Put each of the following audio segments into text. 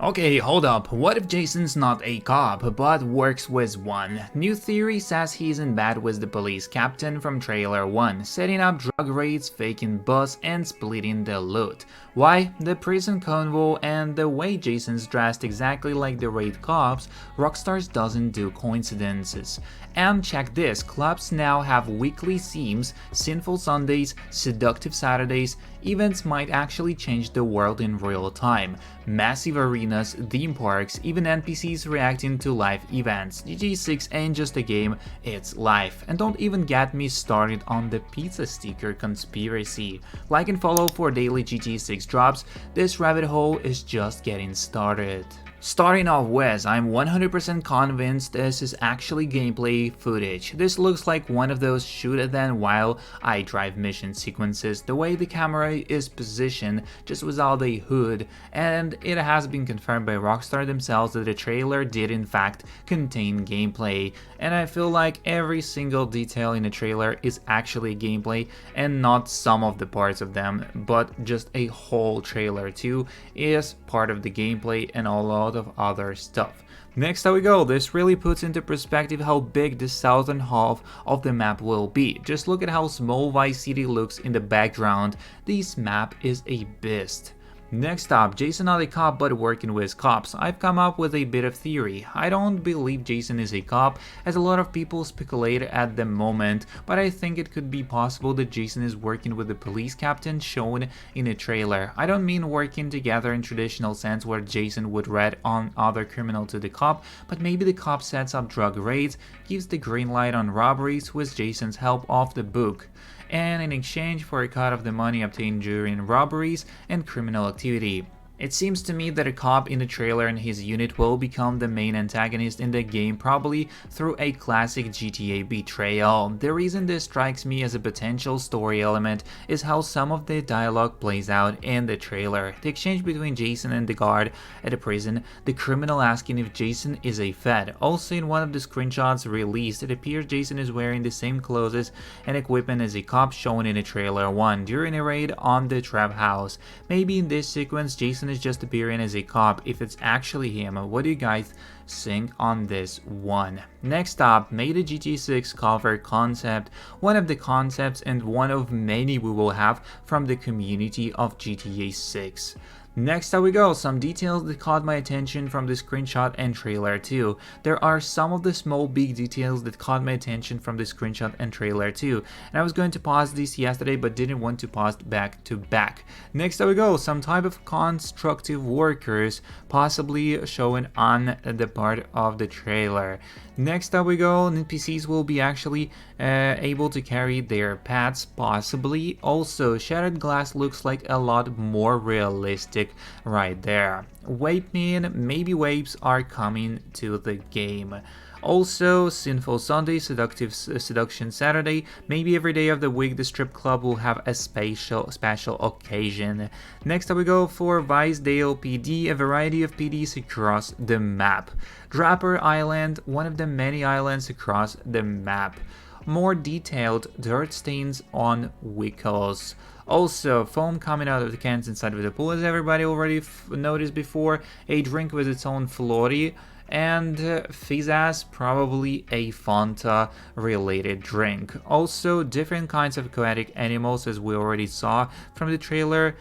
Okay, hold up. What if Jason's not a cop, but works with one? New theory says he's in bed with the police captain from trailer 1, setting up drug raids, faking bus, and splitting the loot. Why? The prison convo and the way Jason's dressed exactly like the raid cops, Rockstar doesn't do coincidences. And check this, clubs now have weekly themes, sinful Sundays, seductive Saturdays, events might actually change the world in real time. Massive arenas, theme parks, even NPCs reacting to live events. GTA 6 ain't just a game, it's life. And don't even get me started on the pizza sticker conspiracy. Like and follow for daily GTA 6 drops, this rabbit hole is just getting started. Starting off with, I'm 100% convinced this is actually gameplay footage. This looks like one of those shoot it then while I drive mission sequences, the way the camera is positioned just without a hood, and it has been confirmed by Rockstar themselves that the trailer did in fact contain gameplay, and I feel like every single detail in the trailer is actually gameplay and not some of the parts of them, but just a whole trailer too is part of the gameplay and a lot of other stuff. Next up we go, this really puts into perspective how big the southern half of the map will be. Just look at how small Vice City looks in the background, this map is a beast. Next up, Jason not a cop but working with cops. I've come up with a bit of theory. I don't believe Jason is a cop, as a lot of people speculate at the moment, but I think it could be possible that Jason is working with the police captain shown in the trailer. I don't mean working together in traditional sense where Jason would rat on other criminal to the cop, but maybe the cop sets up drug raids, gives the green light on robberies with Jason's help off the book, and in exchange for a cut of the money obtained during robberies and criminal activity. It seems to me that a cop in the trailer and his unit will become the main antagonist in the game, probably through a classic GTA betrayal. The reason this strikes me as a potential story element is how some of the dialogue plays out in the trailer. The exchange between Jason and the guard at the prison, the criminal asking if Jason is a Fed. Also in one of the screenshots released, it appears Jason is wearing the same clothes and equipment as a cop shown in the trailer 1 during a raid on the trap house. Maybe in this sequence Jason is just appearing as a cop if it's actually him. What do you guys think on this one? Next up, made a GTA 6 cover concept, one of the concepts and one of many we will have from the community of GTA 6. Next up we go, some details that caught my attention from the screenshot and trailer too. There are some of the small big details that caught my attention from the screenshot and trailer too. And I was going to pause this yesterday but didn't want to pause back to back. Next up we go, some type of constructive workers possibly shown on the part of the trailer. Next up we go, NPCs will be actually able to carry their pets possibly. Also, shattered glass looks like a lot more realistic right there. Vaping, maybe vapes are coming to the game. Also, Sinful Sunday, Seduction Saturday, maybe every day of the week the strip club will have a special occasion. Next up we go for Visedale PD, a variety of PDs across the map. Draper Island, one of the many islands across the map. More detailed dirt stains on vehicles. Also, foam coming out of the cans inside of the pool, as everybody already noticed before, a drink with its own floaty, and Fizz, probably a Fanta related drink. Also, different kinds of aquatic animals, as we already saw from the trailer,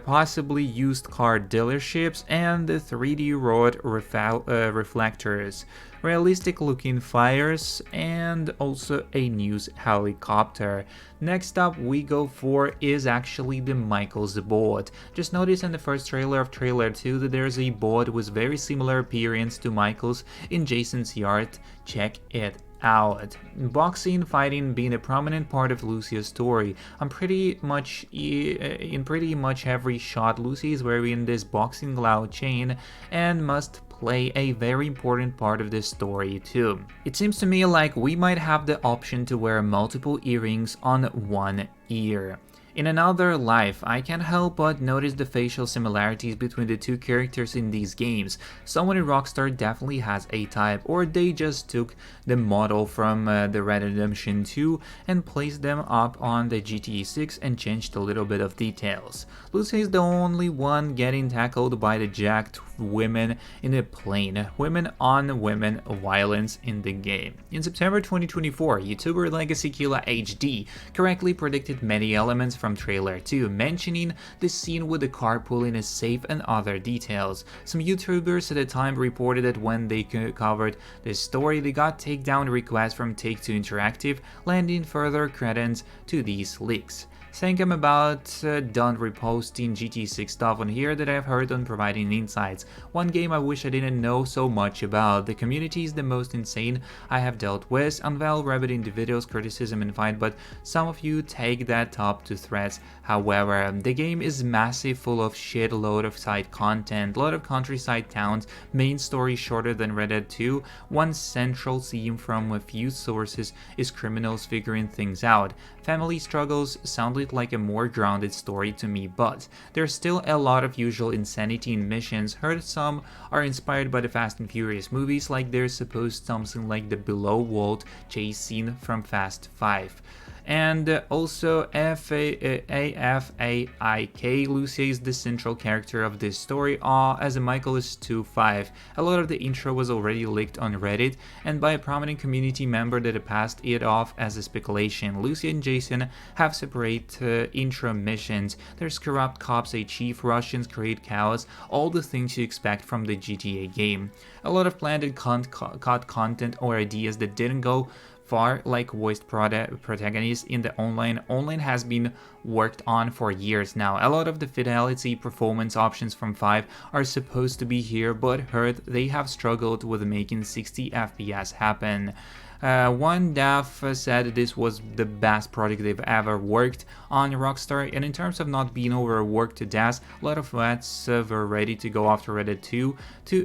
possibly used car dealerships, and the 3D road reflectors, realistic looking fires, and also a news helicopter. Next up we go for is actually the Michael's boat. Just notice in the first trailer of trailer 2 that there's a boat with very similar appearance to Michael's in Jason's yard. Check it out. Boxing, fighting being a prominent part of Lucia's story. In pretty much every shot Lucy is wearing this boxing glove chain and must play a very important part of this story too. It seems to me like we might have the option to wear multiple earrings on one ear. In another life, I can't help but notice the facial similarities between the two characters in these games. Someone in Rockstar definitely has a type, or they just took the model from the Red Dead Redemption 2 and placed them up on the GTA 6 and changed a little bit of details. Lucy is the only one getting tackled by the jacked women in a plane. Women on women violence in the game. In September 2024, YouTuber Legacy Killa HD correctly predicted many elements from trailer 2, mentioning the scene with the carpooling is safe and other details. Some YouTubers at the time reported that when they covered this story, they got takedown requests from Take-Two Interactive, lending further credence to these leaks. Saying I'm about done reposting GTA 6 stuff on here that I've heard on providing insights. One game I wish I didn't know so much about. The community is the most insane I have dealt with. Unveil rabbit individuals, criticism and fight, but some of you take that up to threats. However, the game is massive, full of shit, load of side content, lot of countryside towns, main story shorter than Red Dead 2. One central theme from a few sources is criminals figuring things out. Family struggles sounded like a more grounded story to me, but there's still a lot of usual insanity in missions. Heard some are inspired by the Fast and Furious movies, like there's supposed something like the below world chase scene from Fast 5. And also AFAIK, Lucy is the central character of this story, as a Michael is 2-5. A lot of the intro was already leaked on Reddit and by a prominent community member that passed it off as a speculation. Lucy and Jason have separate intro missions. There's corrupt cops, a chief, Russians create chaos, all the things you expect from the GTA game. A lot of planned and cut content or ideas that didn't go far, like voiced protagonists in the online. Online has been worked on for years now. A lot of the fidelity performance options from 5 are supposed to be here, but heard they have struggled with making 60 FPS happen. One dev said this was the best project they've ever worked on Rockstar, and in terms of not being overworked to death, a lot of vets were ready to go after Red Dead 2,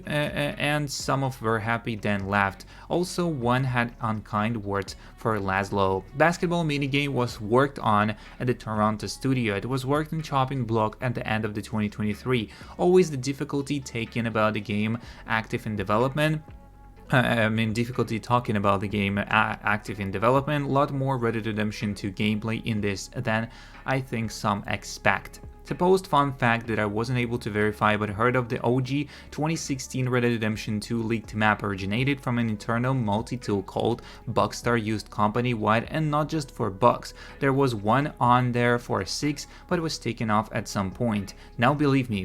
and some of were happy then left. Also, one had unkind words for Laszlo. Basketball minigame was worked on at the Toronto studio. It was worked in chopping block at the end of the 2023. Always the difficulty taken about the game active in development. Difficulty talking about the game active in development. A lot more Red Dead Redemption 2 gameplay in this than I think some expect. Supposed fun fact that I wasn't able to verify but heard of: the OG 2016 Red Dead Redemption 2 leaked map originated from an internal multi-tool called Bugstar, used company-wide and not just for bugs. There was one on there for 6, but it was taken off at some point. Now believe me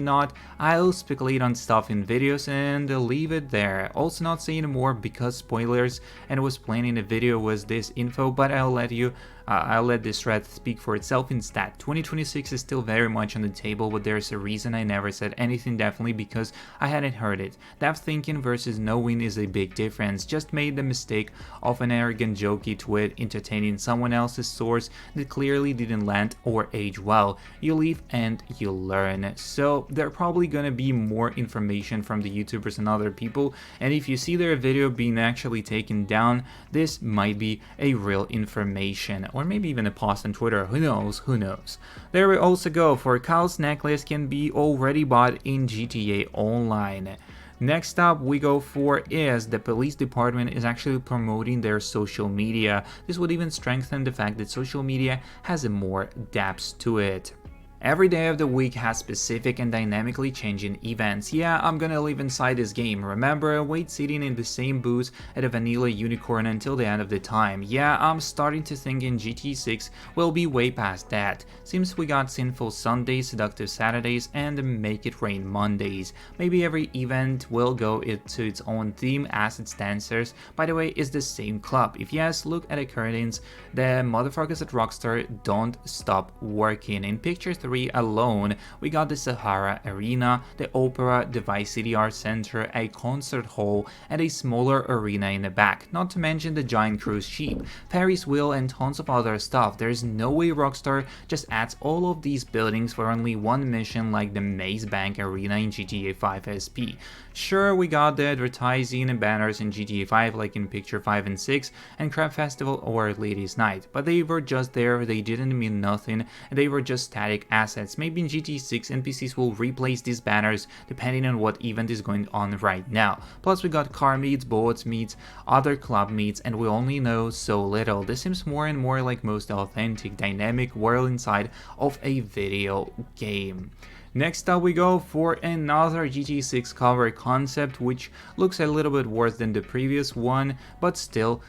not, I'll speculate on stuff in videos and leave it there. Also not saying more because spoilers, and was planning a video with this info, but I'll let this thread speak for itself instead. 2026 is still very much on the table, but there's a reason I never said anything, definitely because I hadn't heard it. That thinking versus knowing is a big difference. Just made the mistake of an arrogant jokey tweet entertaining someone else's source that clearly didn't land or age well. You leave and you learn. So there are probably gonna be more information from the YouTubers and other people, and if you see their video being actually taken down, this might be a real information. Or maybe even a post on Twitter, who knows. There we also go, for Kyle's necklace can be already bought in GTA Online. Next up we go for is the police department is actually promoting their social media. This would even strengthen the fact that social media has a more depth to it. Every day of the week has specific and dynamically changing events. Yeah, I'm gonna live inside this game. Remember, wait sitting in the same booth at a vanilla unicorn until the end of the time. Yeah, I'm starting to think in GTA 6 we'll be way past that. Seems we got sinful Sundays, seductive Saturdays, and make it rain Mondays. Maybe every event will go to its own theme as its dancers, by the way, is the same club. If yes, look at the curtains. The motherfuckers at Rockstar don't stop working. In picture 3 3 alone, we got the Sahara Arena, the Opera, the Vice City Art Center, a concert hall, and a smaller arena in the back, not to mention the giant cruise ship, Ferris wheel, and tons of other stuff. There's no way Rockstar just adds all of these buildings for only one mission like the Maze Bank Arena in GTA 5 SP. Sure, we got the advertising and banners in GTA 5 like in Picture 5 and 6, and Crab Festival or Ladies Night, but they were just there, they didn't mean nothing, and they were just static assets. Maybe in GTA 6 NPCs will replace these banners depending on what event is going on right now. Plus we got car meets, boats meets, other club meets, and we only know so little. This seems more and more like most authentic, dynamic world inside of a video game. Next up we go for another GTA 6 cover concept, which looks a little bit worse than the previous one, but still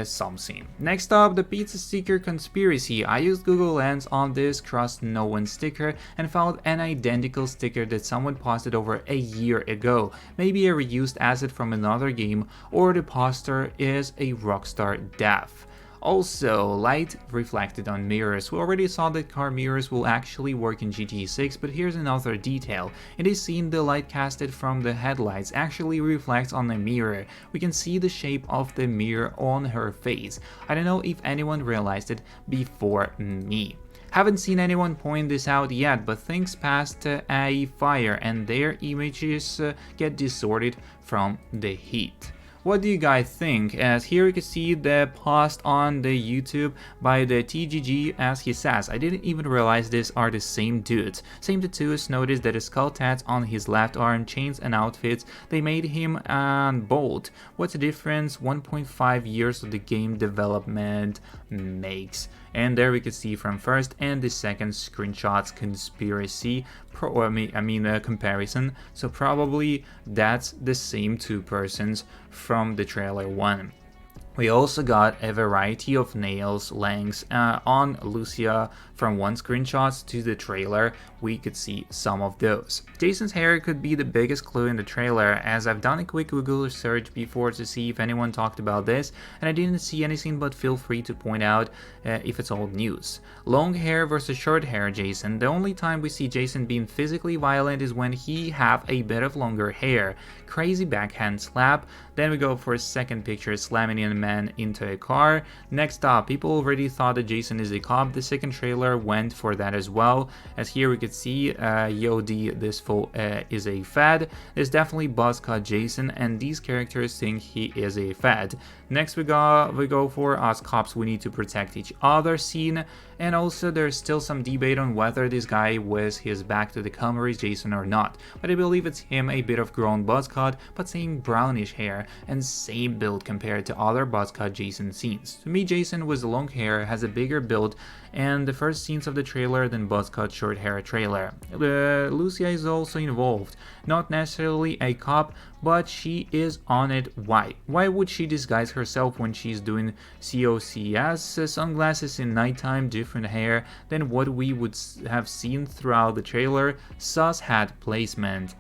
something. Next up, the pizza sticker conspiracy. I used Google Lens on this trust no one sticker and found an identical sticker that someone posted over a year ago. Maybe a reused asset from another game, or the poster is a Rockstar dev. Also, light reflected on mirrors. We already saw that car mirrors will actually work in GTA 6, but here's another detail. It is seen the light casted from the headlights actually reflects on the mirror. We can see the shape of the mirror on her face. I don't know if anyone realized it before me. Haven't seen anyone point this out yet, but things passed a fire and their images get distorted from the heat. What do you guys think? As here you can see the post on the YouTube by the TGG, as he says, I didn't even realize these are the same dudes. Same tattoos, notice that the skull tats on his left arm, chains and outfits, they made him bold. What's the difference 1.5 years of the game development makes? And there we can see from first and the second screenshots conspiracy, comparison. So probably that's the same two persons from the trailer 1. We also got a variety of nails lengths on Lucia. From one screenshot to the trailer, we could see some of those. Jason's hair could be the biggest clue in the trailer, as I've done a quick Google search before to see if anyone talked about this, and I didn't see anything, but feel free to point out if it's old news. Long hair versus short hair Jason. The only time we see Jason being physically violent is when he have a bit of longer hair. Crazy backhand slap. Then we go for a second picture slamming a man into a car. Next up, people already thought that Jason is a cop. The second trailer went for that as well, as here we could see Yodi, this fool is a fed. There's definitely buzzcut Jason, and these characters think he is a fed. Next we go for us cops, we need to protect each other scene, and also there's still some debate on whether this guy was his back to the camera is Jason or not, but I believe it's him, a bit of grown buzzcut, but same brownish hair and same build compared to other buzzcut Jason scenes. To me, Jason with the long hair has a bigger build and the first scenes of the trailer than buzzcut short hair trailer. Lucia is also involved, not necessarily a cop, but she is on it. Why? Why would she disguise herself when she's doing COCS? Sunglasses in nighttime, different hair than what we would have seen throughout the trailer. Sus hat placement.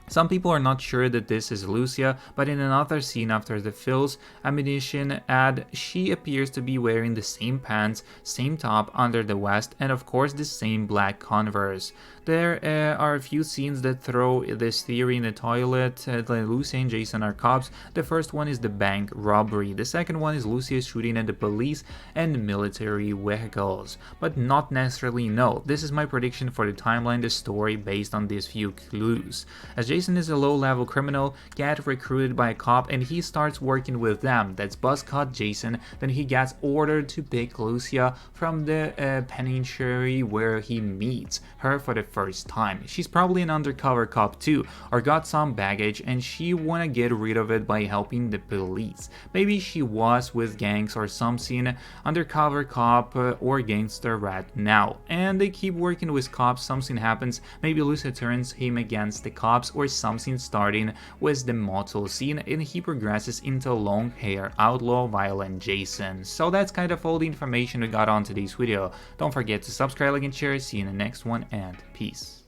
Some people are not sure that this is Lucia, but in another scene after the Phil's ammunition ad, she appears to be wearing the same pants, same top under the vest, and of course the same black Converse. There are a few scenes that throw this theory in the toilet. Lucia and Jason are cops. The first one is the bank robbery. The second one is Lucia shooting at the police and military vehicles. But not necessarily no. This is my prediction for the timeline, the story based on these few clues. As Jason is a low-level criminal, gets recruited by a cop, and he starts working with them. That's buzzcut Jason. Then he gets ordered to pick Lucia from the penitentiary where he meets her for the first time. She's probably an undercover cop too, or got some baggage and she wanna get rid of it by helping the police. Maybe she was with gangs or something, undercover cop or gangster right now. And they keep working with cops, something happens, maybe Lucia turns him against the cops or something, starting with the motel scene, and he progresses into long hair outlaw violent Jason. So that's kind of all the information we got on today's video. Don't forget to subscribe, like and share. See you in the next one, and peace.